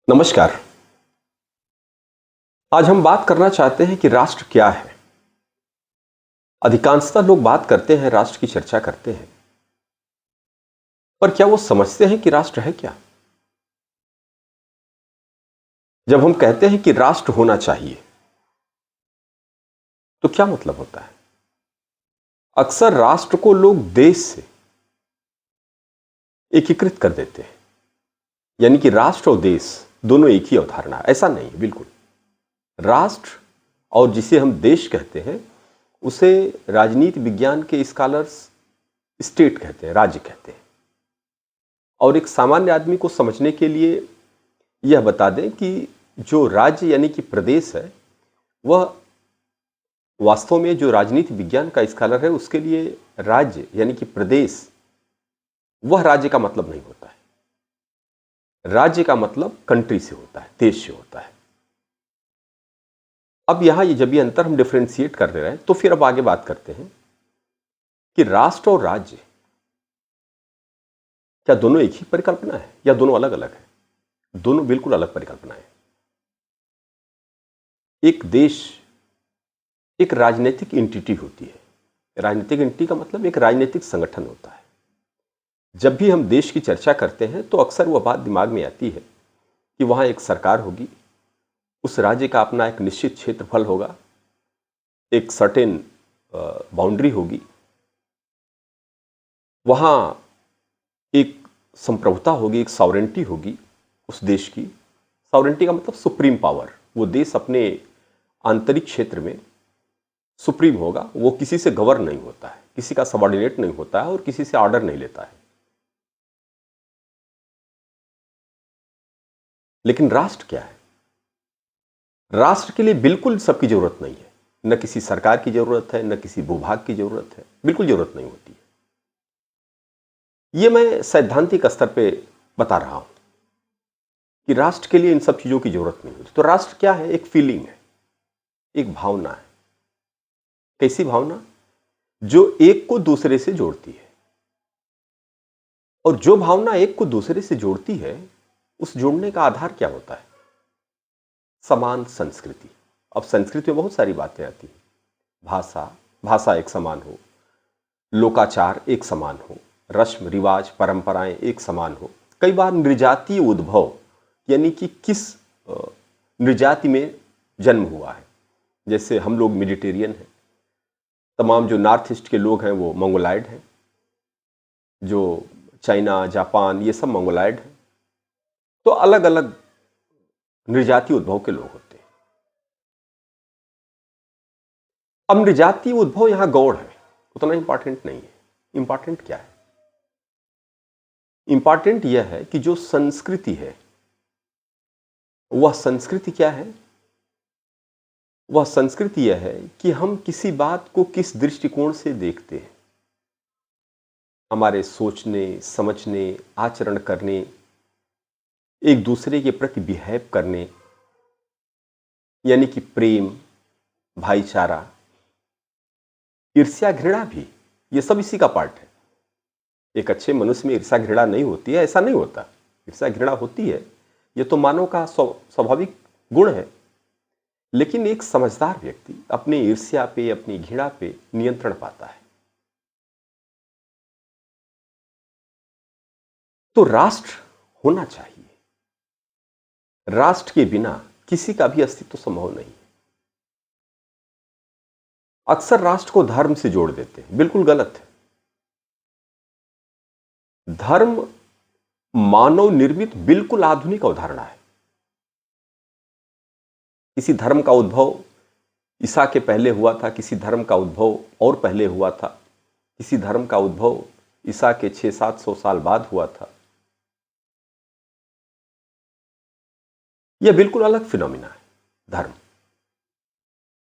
नमस्कार। आज हम बात करना चाहते हैं कि राष्ट्र क्या है। अधिकांशतः लोग बात करते हैं, राष्ट्र की चर्चा करते हैं, पर क्या वो समझते हैं कि राष्ट्र है क्या? जब हम कहते हैं कि राष्ट्र होना चाहिए, तो क्या मतलब होता है? अक्सर राष्ट्र को लोग देश से एकीकृत कर देते हैं, यानी कि राष्ट्र और देश दोनों एक ही अवधारणा। ऐसा नहीं है, बिल्कुल। राष्ट्र और जिसे हम देश कहते हैं, उसे राजनीति विज्ञान के स्कॉलर्स स्टेट कहते हैं, राज्य कहते हैं। और एक सामान्य आदमी को समझने के लिए यह बता दें कि जो राज्य यानी कि प्रदेश है, वह वास्तव में जो राजनीति विज्ञान का स्कॉलर है, उसके लिए राज्य यानी कि प्रदेश, वह राज्य का मतलब नहीं होता है। राज्य का मतलब कंट्री से होता है, देश से होता है। अब यहां जब ये अंतर हम डिफरेंशिएट कर रहे हैं, तो फिर अब आगे बात करते हैं कि राष्ट्र और राज्य क्या दोनों एक ही परिकल्पना है या दोनों अलग अलग है? दोनों बिल्कुल अलग परिकल्पना है। एक देश एक राजनीतिक एंटिटी होती है। राजनीतिक एंटिटी का मतलब एक राजनीतिक संगठन होता है। जब भी हम देश की चर्चा करते हैं, तो अक्सर वह बात दिमाग में आती है कि वहां एक सरकार होगी, उस राज्य का अपना एक निश्चित क्षेत्रफल होगा, एक सर्टेन बाउंड्री होगी, वहां एक संप्रभुता होगी, एक सॉवरेंटी होगी उस देश की। सॉवरेंटी का मतलब सुप्रीम पावर। वो देश अपने आंतरिक क्षेत्र में सुप्रीम होगा, वो किसी से गवर्न नहीं होता है, किसी का सबॉर्डिनेट नहीं होता है और किसी से ऑर्डर नहीं लेता है। लेकिन राष्ट्र क्या है? राष्ट्र के लिए बिल्कुल सबकी जरूरत नहीं है। न किसी सरकार की जरूरत है, न किसी भूभाग की जरूरत है, बिल्कुल जरूरत नहीं होती है। यह मैं सैद्धांतिक स्तर पे बता रहा हूं कि राष्ट्र के लिए इन सब चीजों की जरूरत नहीं होती। तो राष्ट्र क्या है? एक फीलिंग है, एक भावना है। कैसी भावना? जो एक को दूसरे से जोड़ती है। और जो भावना एक को दूसरे से जोड़ती है, उस जोड़ने का आधार क्या होता है? समान संस्कृति। अब संस्कृति में बहुत सारी बातें आती हैं। भाषा एक समान हो, लोकाचार एक समान हो, रस्म रिवाज परंपराएं एक समान हो। कई बार नृजातीय उद्भव, यानी कि किस नृजाति में जन्म हुआ है। जैसे हम लोग मेडिटेरियन हैं, तमाम जो नॉर्थ ईस्ट के लोग हैं वो मंगोलाइड हैं, जो चाइना जापान ये सब मंगोलाइड हैं। तो अलग अलग नृजातीय उद्भव के लोग होते हैं। अब नृजातीय उद्भव यहां गौड़ है, उतना इंपॉर्टेंट नहीं है। इंपॉर्टेंट क्या है? इंपॉर्टेंट यह है कि जो संस्कृति है, वह संस्कृति क्या है? वह संस्कृति यह है कि हम किसी बात को किस दृष्टिकोण से देखते हैं। हमारे सोचने समझने आचरण करने, एक दूसरे के प्रति बिहेव करने, यानी कि प्रेम भाईचारा ईर्ष्या घृणा भी, ये सब इसी का पार्ट है। एक अच्छे मनुष्य में ईर्ष्या घृणा नहीं होती है, ऐसा नहीं होता। ईर्ष्या घृणा होती है, ये तो मानव का स्वाभाविक गुण है। लेकिन एक समझदार व्यक्ति अपनी ईर्ष्या पे अपनी घृणा पे नियंत्रण पाता है। तो राष्ट्र होना चाहिए। राष्ट्र के बिना किसी का भी अस्तित्व संभव नहीं है। अक्सर राष्ट्र को धर्म से जोड़ देते हैं, बिल्कुल गलत है। धर्म मानव निर्मित बिल्कुल आधुनिक अवधारणा है। किसी धर्म का उद्भव ईसा के पहले हुआ था, किसी धर्म का उद्भव और पहले हुआ था, किसी धर्म का उद्भव ईसा के 600-700 साल बाद हुआ था। यह बिल्कुल अलग फिनोमिना है धर्म।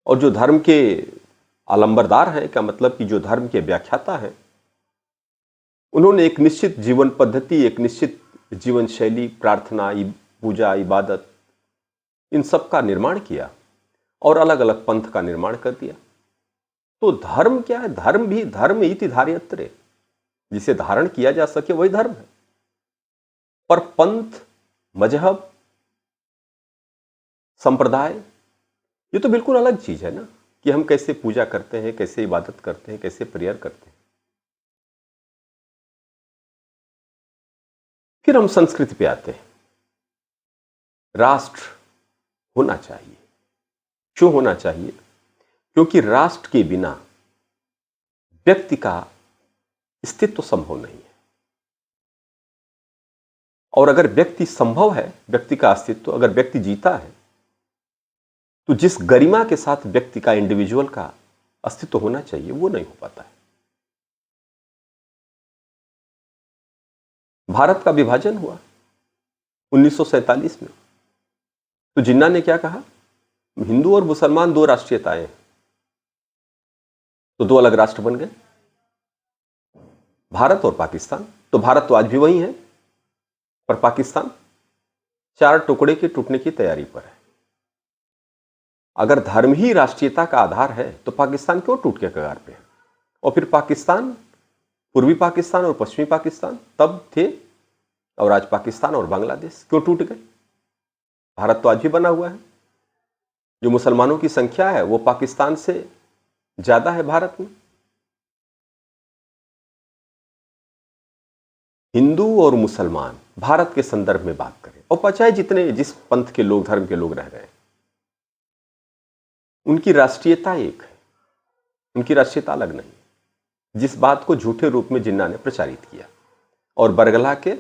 और जो धर्म के आलंबरदार हैं, क्या मतलब कि जो धर्म के व्याख्याता हैं, उन्होंने एक निश्चित जीवन पद्धति, एक निश्चित जीवन शैली, प्रार्थना पूजा इबादत, इन सब का निर्माण किया और अलग अलग पंथ का निर्माण कर दिया। तो धर्म क्या है? धर्म भी धर्म इति धार्यत्रे, जिसे धारण किया जा सके वही धर्म है। पर पंथ मजहब संप्रदाय, ये तो बिल्कुल अलग चीज है ना, कि हम कैसे पूजा करते हैं, कैसे इबादत करते हैं, कैसे प्रेयर करते हैं। फिर हम संस्कृति पे आते हैं। राष्ट्र होना चाहिए। क्यों होना चाहिए? क्योंकि राष्ट्र के बिना व्यक्ति का अस्तित्व संभव नहीं है। और अगर व्यक्ति संभव है, व्यक्ति का अस्तित्व, अगर व्यक्ति जीता है, तो जिस गरिमा के साथ व्यक्ति का, इंडिविजुअल का अस्तित्व होना चाहिए, वो नहीं हो पाता है। भारत का विभाजन हुआ 1947 में, तो जिन्ना ने क्या कहा? हिंदू और मुसलमान दो राष्ट्रीयताएं हैं, तो दो अलग राष्ट्र बन गए, भारत और पाकिस्तान। तो भारत तो आज भी वही है, पर पाकिस्तान चार टुकड़े के टूटने की तैयारी पर है। अगर धर्म ही राष्ट्रीयता का आधार है, तो पाकिस्तान क्यों टूट के कगार पे है? और फिर पाकिस्तान, पूर्वी पाकिस्तान और पश्चिमी पाकिस्तान तब थे, और आज पाकिस्तान और बांग्लादेश क्यों टूट गए? भारत तो आज भी बना हुआ है। जो मुसलमानों की संख्या है, वो पाकिस्तान से ज्यादा है भारत में। हिंदू और मुसलमान भारत के संदर्भ में बात करें, और चाहे जितने, जिस पंथ के लोग, धर्म के लोग रह रहे हैं, उनकी राष्ट्रीयता एक है, उनकी राष्ट्रीयता अलग नहीं। जिस बात को झूठे रूप में जिन्ना ने प्रचारित किया और बरगला के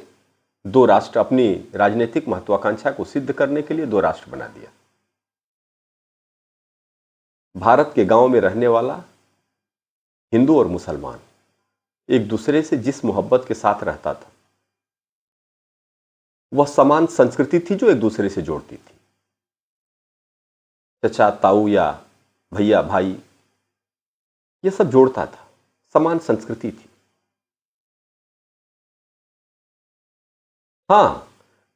दो राष्ट्र, अपनी राजनीतिक महत्वाकांक्षा को सिद्ध करने के लिए दो राष्ट्र बना दिया। भारत के गांव में रहने वाला हिंदू और मुसलमान एक दूसरे से जिस मोहब्बत के साथ रहता था, वह समान संस्कृति थी जो एक दूसरे से जोड़ती थी। चचा ताऊ या भैया भाई, यह सब जोड़ता था, समान संस्कृति थी। हां,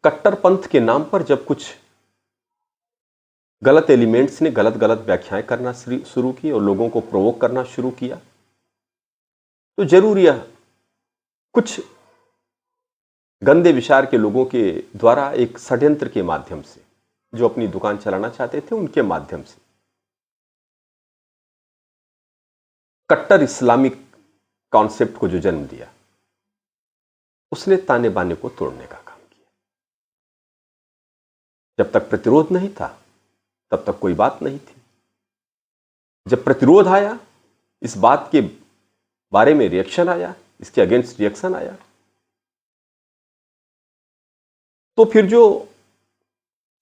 कट्टरपंथ के नाम पर जब कुछ गलत एलिमेंट्स ने गलत गलत व्याख्याएं करना शुरू की और लोगों को प्रोवोक करना शुरू किया, तो जरूर यह कुछ गंदे विचार के लोगों के द्वारा एक षड्यंत्र के माध्यम से, जो अपनी दुकान चलाना चाहते थे, उनके माध्यम से कट्टर इस्लामिक कॉन्सेप्ट को जो जन्म दिया, उसने ताने बाने को तोड़ने का काम किया। जब तक प्रतिरोध नहीं था, तब तक कोई बात नहीं थी। जब प्रतिरोध आया, इस बात के बारे में रिएक्शन आया, इसके अगेंस्ट रिएक्शन आया, तो फिर जो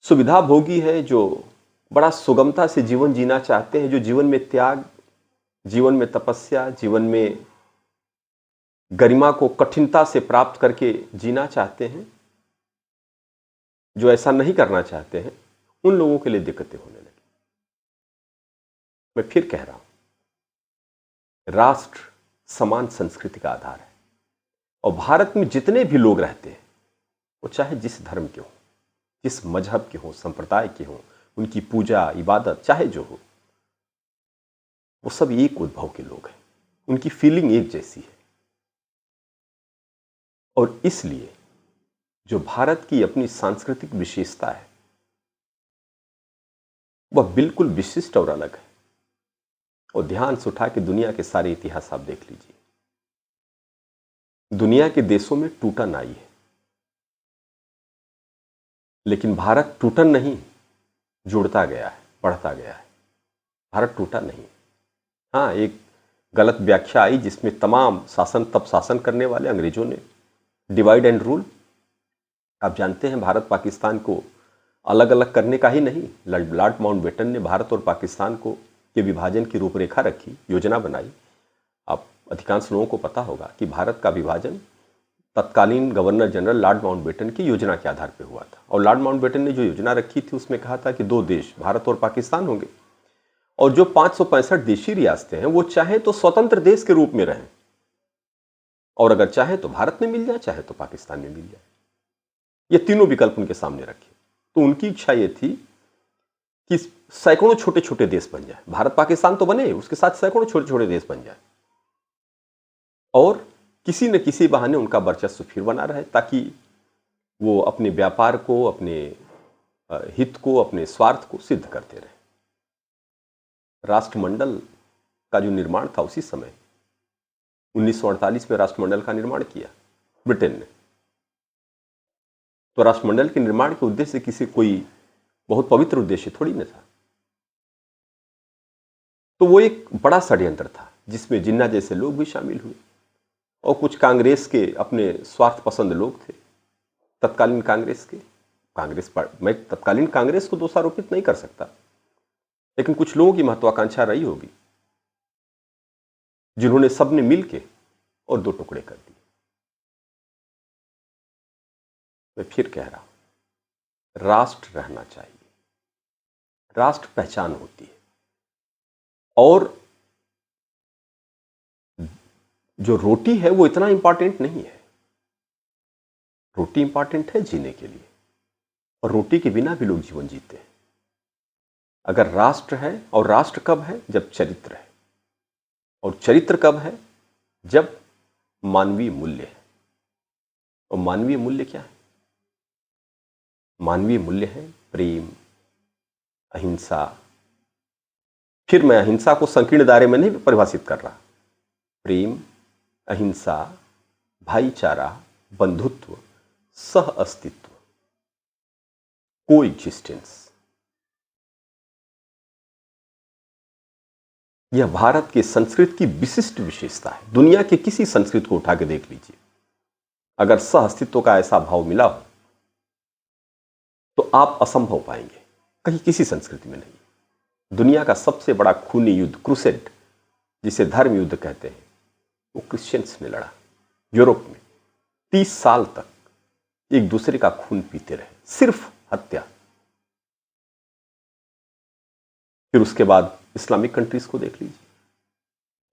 सुविधा भोगी है, जो बड़ा सुगमता से जीवन जीना चाहते हैं, जो जीवन में त्याग, जीवन में तपस्या, जीवन में गरिमा को कठिनता से प्राप्त करके जीना चाहते हैं, जो ऐसा नहीं करना चाहते हैं, उन लोगों के लिए दिक्कतें होने लगी। मैं फिर कह रहा हूं, राष्ट्र समान संस्कृति का आधार है, और भारत में जितने भी लोग रहते हैं, वो चाहे जिस धर्म के हो, जिस मजहब के हो, संप्रदाय के हो, उनकी पूजा इबादत चाहे जो हो, वो सब एक उद्भव के लोग हैं, उनकी फीलिंग एक जैसी है। और इसलिए जो भारत की अपनी सांस्कृतिक विशेषता है, वह बिल्कुल विशिष्ट और अलग है। और ध्यान से उठा के दुनिया के सारे इतिहास आप देख लीजिए, दुनिया के देशों में टूटन आई है, लेकिन भारत टूटन नहीं, जुड़ता गया है, बढ़ता गया है। भारत टूटा नहीं। हाँ, एक गलत व्याख्या आई जिसमें तमाम शासन, तब शासन करने वाले अंग्रेजों ने डिवाइड एंड रूल, आप जानते हैं भारत पाकिस्तान को अलग अलग करने का ही नहीं, लॉर्ड माउंटबेटन ने भारत और पाकिस्तान को के विभाजन की रूपरेखा रखी, योजना बनाई। आप अधिकांश लोगों को पता होगा कि भारत का विभाजन तत्कालीन गवर्नर जनरल लॉर्ड माउंटबेटन की योजना के आधार पर हुआ था। और लॉर्ड माउंटबेटन ने जो योजना रखी थी, उसमें कहा था कि दो देश, भारत और पाकिस्तान होंगे, और जो 565 देशी रियासतें हैं, वो चाहे तो स्वतंत्र देश के रूप में रहें, और अगर चाहे तो भारत में मिल जाए, चाहे तो पाकिस्तान में मिल जाए। ये तीनों विकल्प उनके सामने रखे। तो उनकी इच्छा ये थी कि सैकड़ों छोटे छोटे देश बन जाए, भारत पाकिस्तान तो बने, उसके साथ सैकड़ों छोटे छोटे देश बन जाए, और किसी न किसी बहाने उनका वर्चस्व फिर बना रहे, ताकि वो अपने व्यापार को, अपने हित को, अपने स्वार्थ को सिद्ध करते रहे। राष्ट्रमंडल का जो निर्माण था उसी समय 1948 में राष्ट्रमंडल का निर्माण किया ब्रिटेन ने। तो राष्ट्रमंडल के निर्माण के उद्देश्य किसी कोई बहुत पवित्र उद्देश्य थोड़ी न था। तो वो एक बड़ा षड्यंत्र था जिसमें जिन्ना जैसे लोग भी शामिल हुए और कुछ कांग्रेस के अपने स्वार्थ पसंद लोग थे, तत्कालीन कांग्रेस के। मैं तत्कालीन कांग्रेस को दोषारोपित नहीं कर सकता, लेकिन कुछ लोगों की महत्वाकांक्षा रही होगी जिन्होंने सबने मिलके और दो टुकड़े कर दिए। मैं फिर कह रहा हूं, राष्ट्र रहना चाहिए, राष्ट्र पहचान होती है। और जो रोटी है वो इतना इंपॉर्टेंट नहीं है। रोटी इंपॉर्टेंट है जीने के लिए, और रोटी के बिना भी लोग जीवन जीते हैं। अगर राष्ट्र है, और राष्ट्र कब है? जब चरित्र है। और चरित्र कब है? जब मानवीय मूल्य है। और मानवीय मूल्य क्या है? मानवीय मूल्य है प्रेम, अहिंसा। फिर मैं अहिंसा को संकीर्ण दायरे में नहीं परिभाषित कर रहा। प्रेम, अहिंसा, भाईचारा, बंधुत्व, सह अस्तित्व, को एग्जिस्टेंस। यह भारत की संस्कृति की विशिष्ट विशेषता है। दुनिया के किसी संस्कृति को उठा के देख लीजिए, अगर सह अस्तित्व का ऐसा भाव मिला हो तो आप असंभव पाएंगे, कहीं किसी संस्कृति में नहीं। दुनिया का सबसे बड़ा खूनी युद्ध, क्रूसेड, जिसे धर्म युद्ध कहते हैं, वो क्रिश्चियंस ने लड़ा। यूरोप में 30 साल तक एक दूसरे का खून पीते रहे, सिर्फ हत्या। फिर उसके बाद इस्लामिक कंट्रीज को देख लीजिए,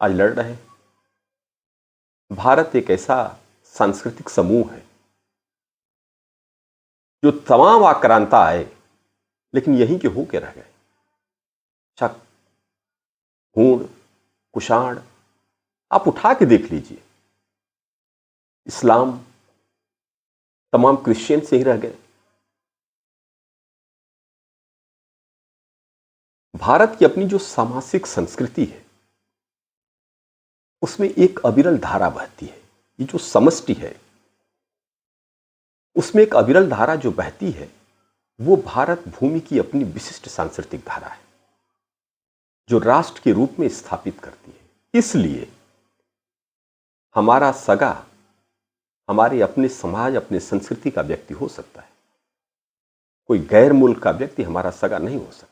आज लड़ रहे हैं। भारत एक ऐसा सांस्कृतिक समूह है जो तमाम आक्रांता आए लेकिन यहीं के होके रह गए। शक, हूण, कुषाण, आप उठा के देख लीजिए। इस्लाम, तमाम क्रिश्चियन से ही रह गए। भारत की अपनी जो सामासिक संस्कृति है उसमें एक अविरल धारा बहती है। ये जो समष्टि है उसमें एक अविरल धारा जो बहती है वो भारत भूमि की अपनी विशिष्ट सांस्कृतिक धारा है जो राष्ट्र के रूप में स्थापित करती है। इसलिए हमारा सगा हमारे अपने समाज, अपने संस्कृति का व्यक्ति हो सकता है, कोई गैर मुल्क का व्यक्ति हमारा सगा नहीं हो सकता।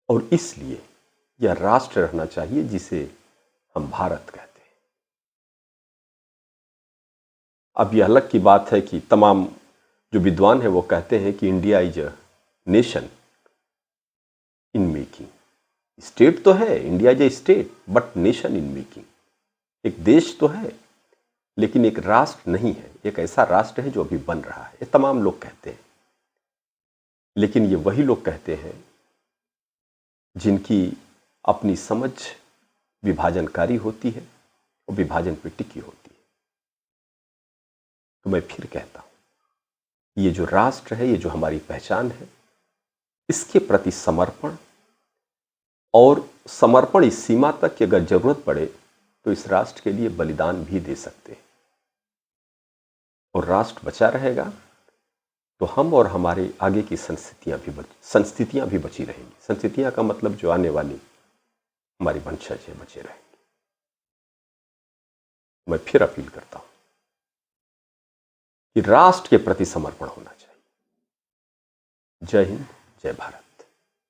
और इसलिए यह राष्ट्र रहना चाहिए जिसे हम भारत कहते हैं। अब यह अलग की बात है कि तमाम जो विद्वान हैं वो कहते हैं कि India is a nation in making. State तो है, India is a state, but nation in making. एक देश तो है लेकिन एक राष्ट्र नहीं है। एक ऐसा राष्ट्र है जो अभी बन रहा है, ये तमाम लोग कहते हैं। लेकिन ये वही लोग कहते हैं जिनकी अपनी समझ विभाजनकारी होती है और विभाजन पर टिकी होती है। तो मैं फिर कहता हूं, ये जो राष्ट्र है, ये जो हमारी पहचान है, इसके प्रति समर्पण, और समर्पण इस सीमा तक कि अगर जरूरत पड़े तो इस राष्ट्र के लिए बलिदान भी दे सकते हैं। और राष्ट्र बचा रहेगा तो हम और हमारे आगे की संस्थितियां भी बची रहेंगी। संस्थितियां का मतलब जो आने वाली हमारी वंशज है बचे रहेंगे। मैं फिर अपील करता हूं कि राष्ट्र के प्रति समर्पण होना चाहिए। जय हिंद, जय भारत।